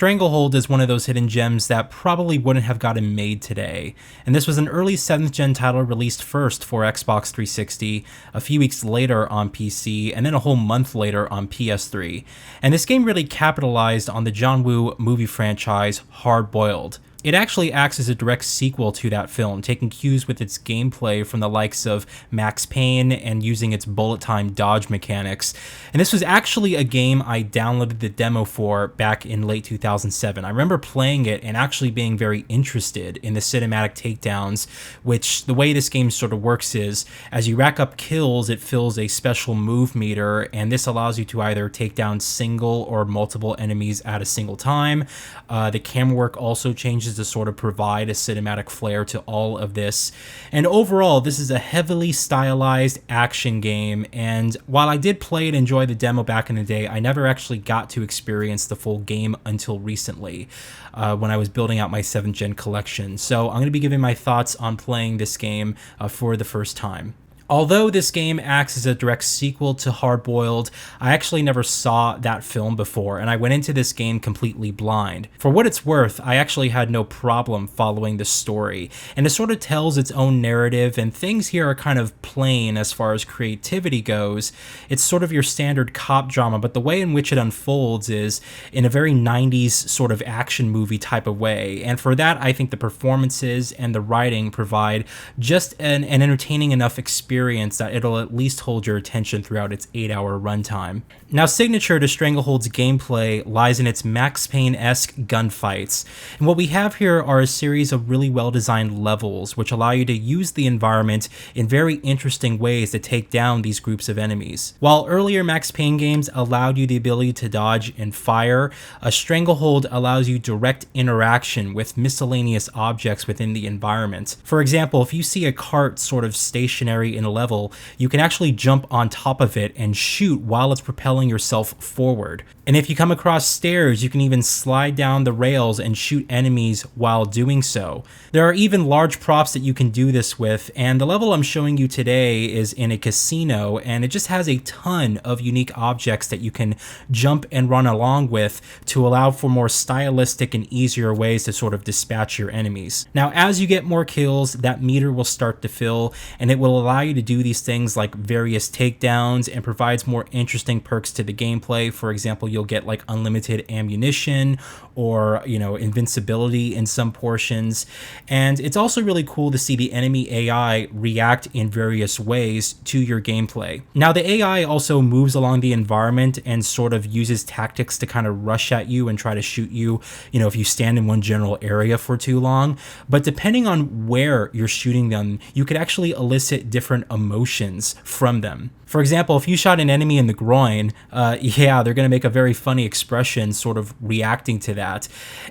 Stranglehold is one of those hidden gems that probably wouldn't have gotten made today, and this was an early 7th gen title released first for Xbox 360, a few weeks later on PC, and then a whole month later on PS3. And this game really capitalized on the John Woo movie franchise Hard Boiled. It actually acts as a direct sequel to that film, taking cues with its gameplay from the likes of Max Payne and using its bullet time dodge mechanics. And this was actually a game I downloaded the demo for back in late 2007. I remember playing it and actually being very interested in the cinematic takedowns, which the way this game sort of works is, as you rack up kills, it fills a special move meter, and this allows you to either take down single or multiple enemies at a single time. The camera work also changes to sort of provide a cinematic flair to all of this. And overall, this is a heavily stylized action game, and while I did play and enjoy the demo back in the day, I never actually got to experience the full game until recently, when I was building out my 7th gen collection. So I'm going to be giving my thoughts on playing this game for the first time. Although this game acts as a direct sequel to Hard Boiled, I actually never saw that film before, and I went into this game completely blind. For what it's worth, I actually had no problem following the story, and it sort of tells its own narrative, and things here are kind of plain as far as creativity goes. It's sort of your standard cop drama, but the way in which it unfolds is in a very 90s sort of action movie type of way, and for that I think the performances and the writing provide just an entertaining enough experience that it'll at least hold your attention throughout its 8-hour runtime. Now, signature to Stranglehold's gameplay lies in its Max Payne-esque gunfights, and what we have here are a series of really well-designed levels which allow you to use the environment in very interesting ways to take down these groups of enemies. While earlier Max Payne games allowed you the ability to dodge and fire, a Stranglehold allows you direct interaction with miscellaneous objects within the environment. For example, if you see a cart sort of stationary in a level, you can actually jump on top of it and shoot while it's propelling yourself forward. And if you come across stairs, you can even slide down the rails and shoot enemies while doing so. There are even large props that you can do this with, and the level I'm showing you today is in a casino, and it just has a ton of unique objects that you can jump and run along with to allow for more stylistic and easier ways to sort of dispatch your enemies. Now, as you get more kills, that meter will start to fill, and it will allow you to do these things like various takedowns, and provides more interesting perks to the gameplay. For example, you'll get like unlimited ammunition or, invincibility in some portions. And it's also really cool to see the enemy AI react in various ways to your gameplay. Now, the AI also moves along the environment and sort of uses tactics to kind of rush at you and try to shoot you, if you stand in one general area for too long. But depending on where you're shooting them, you could actually elicit different emotions from them. For example, if you shot an enemy in the groin, they're going to make a very funny expression sort of reacting to that.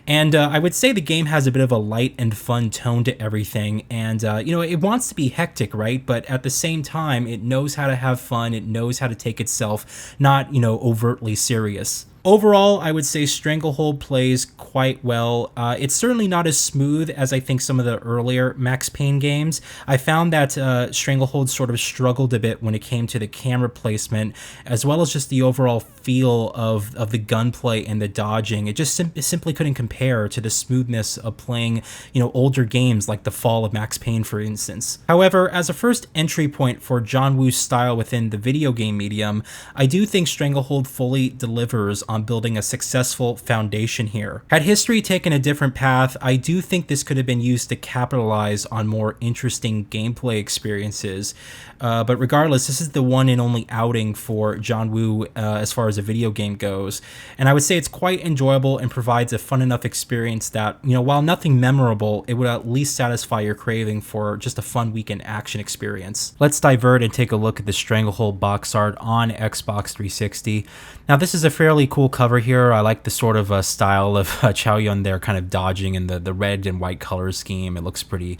And I would say the game has a bit of a light and fun tone to everything. And, it wants to be hectic, right? But at the same time, it knows how to have fun. It knows how to take itself not, overtly serious. Overall, I would say Stranglehold plays quite well. It's certainly not as smooth as I think some of the earlier Max Payne games. I found that Stranglehold sort of struggled a bit when it came to the camera placement, as well as just the overall feel of the gunplay and the dodging. It just simply couldn't compare to the smoothness of playing, older games like the Fall of Max Payne, for instance. However, as a first entry point for John Woo's style within the video game medium, I do think Stranglehold fully delivers on building a successful foundation here. Had history taken a different path, I do think this could have been used to capitalize on more interesting gameplay experiences. But regardless, this is the one and only outing for John Woo as far as a video game goes. And I would say it's quite enjoyable and provides a fun enough experience that, while nothing memorable, it would at least satisfy your craving for just a fun weekend action experience. Let's divert and take a look at the Stranglehold box art on Xbox 360. Now, this is a fairly cool cover here. I like the sort of style of Chow Yun there kind of dodging in the red and white color scheme. It looks pretty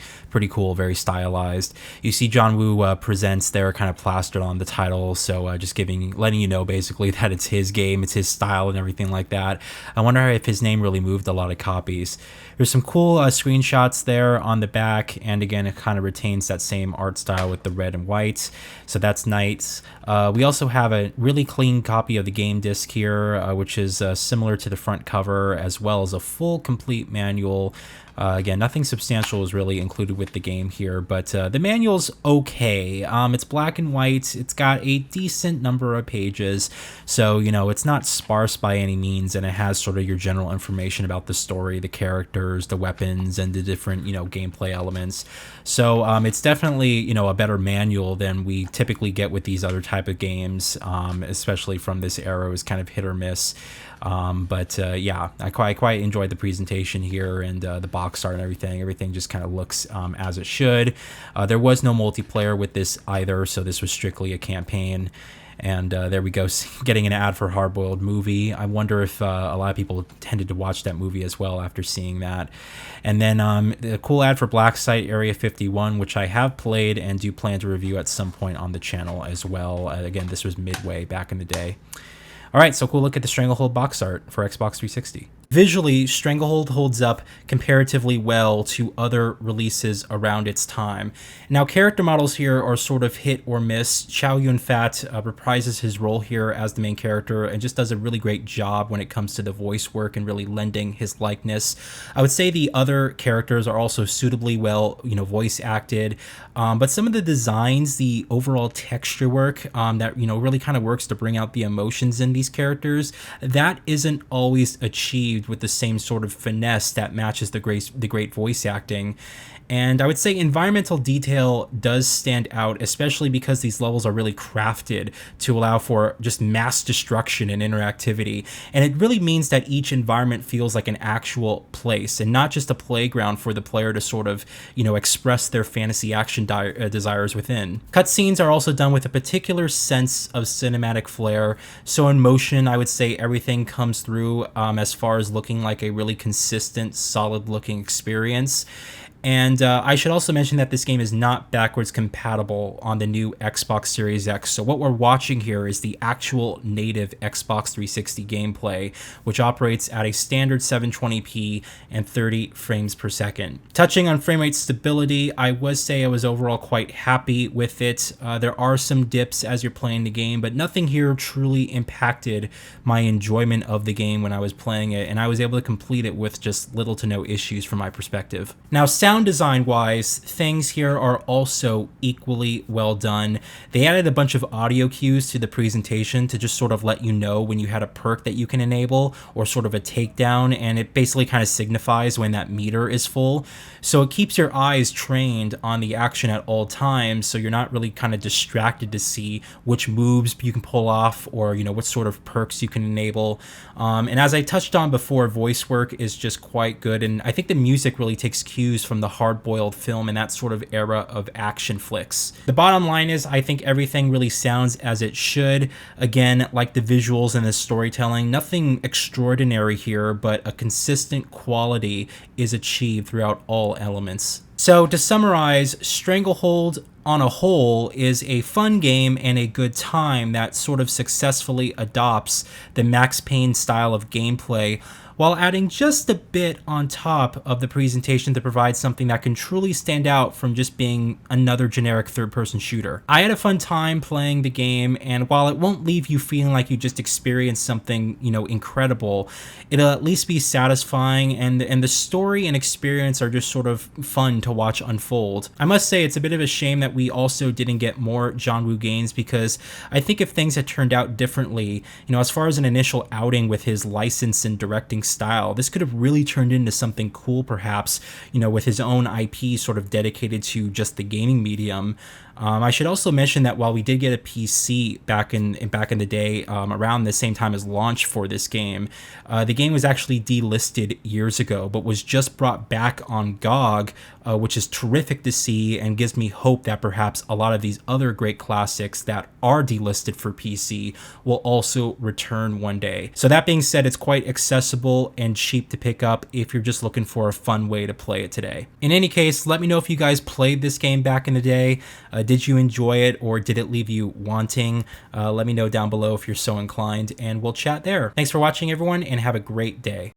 cool, very stylized. You see John Woo presents there kind of plastered on the title, so just letting you know basically that it's his game, it's his style and everything like that. I wonder if his name really moved a lot of copies. There's some cool screenshots there on the back, and again, it kind of retains that same art style with the red and white, so that's nice. We also have a really clean copy of the game disc here, which is similar to the front cover, as well as a full complete manual. Again, nothing substantial was really included with the game here, but the manual's okay. It's black and white. It's got a decent number of pages, so, you know, it's not sparse by any means, and it has sort of your general information about the story, the characters, the weapons, and the different, you know, gameplay elements. So it's definitely, you know, a better manual than we typically get with these other type of games, especially from this era. It was kind of hit or miss. But yeah, I quite enjoyed the presentation here, and the box art and everything. Everything just kind of looks as it should. There was no multiplayer with this either, so this was strictly a campaign. And there we go, getting an ad for Hard Boiled Movie. I wonder if a lot of people tended to watch that movie as well after seeing that. And then a cool ad for Black Site Area 51, which I have played and do plan to review at some point on the channel as well. Again, this was Midway back in the day. All right, so cool look at the Stranglehold box art for Xbox 360. Visually, Stranglehold holds up comparatively well to other releases around its time. Now, character models here are sort of hit or miss. Chow Yun-fat reprises his role here as the main character and just does a really great job when it comes to the voice work and really lending his likeness. I would say the other characters are also suitably well, you know, voice acted, but some of the designs, the overall texture work that, you know, really kind of works to bring out the emotions in these characters, that isn't always achieved with the same sort of finesse that matches the great voice acting. And I would say environmental detail does stand out, especially because these levels are really crafted to allow for just mass destruction and interactivity. And it really means that each environment feels like an actual place and not just a playground for the player to sort of, you know, express their fantasy action desires within. Cutscenes are also done with a particular sense of cinematic flair. So in motion, I would say everything comes through as far as looking like a really consistent, solid looking experience. And I should also mention that this game is not backwards compatible on the new Xbox Series X. So what we're watching here is the actual native Xbox 360 gameplay, which operates at a standard 720p and 30 frames per second. Touching on frame rate stability, I would say I was overall quite happy with it. There are some dips as you're playing the game, but nothing here truly impacted my enjoyment of the game when I was playing it, and I was able to complete it with just little to no issues from my perspective. Now, sound design wise, things here are also equally well done. They added a bunch of audio cues to the presentation to just sort of let you know when you had a perk that you can enable or sort of a takedown, and it basically kind of signifies when that meter is full. So it keeps your eyes trained on the action at all times, so you're not really kind of distracted to see which moves you can pull off or, you know, what sort of perks you can enable. And as I touched on before, voice work is just quite good, and I think the music really takes cues from the hard-boiled film and that sort of era of action flicks. The bottom line is, I think everything really sounds as it should. Again, like the visuals and the storytelling, nothing extraordinary here, but a consistent quality is achieved throughout all elements. So to summarize, Stranglehold on a whole is a fun game and a good time that sort of successfully adopts the Max Payne style of gameplay, while adding just a bit on top of the presentation to provide something that can truly stand out from just being another generic third-person shooter. I had a fun time playing the game, and while it won't leave you feeling like you just experienced something, you know, incredible, it'll at least be satisfying, and the story and experience are just sort of fun to watch unfold. I must say it's a bit of a shame that we also didn't get more John Woo games, because I think if things had turned out differently, you know, as far as an initial outing with his license and directing style, this could have really turned into something cool, perhaps, you know, with his own IP sort of dedicated to just the gaming medium. I should also mention that while we did get a PC back in the day, around the same time as launch for this game, the game was actually delisted years ago, but was just brought back on GOG, which is terrific to see and gives me hope that perhaps a lot of these other great classics that are delisted for PC will also return one day. So that being said, it's quite accessible and cheap to pick up if you're just looking for a fun way to play it today. In any case, let me know if you guys played this game back in the day. Did you enjoy it, or did it leave you wanting? Let me know down below if you're so inclined, and we'll chat there. Thanks for watching, everyone, and have a great day.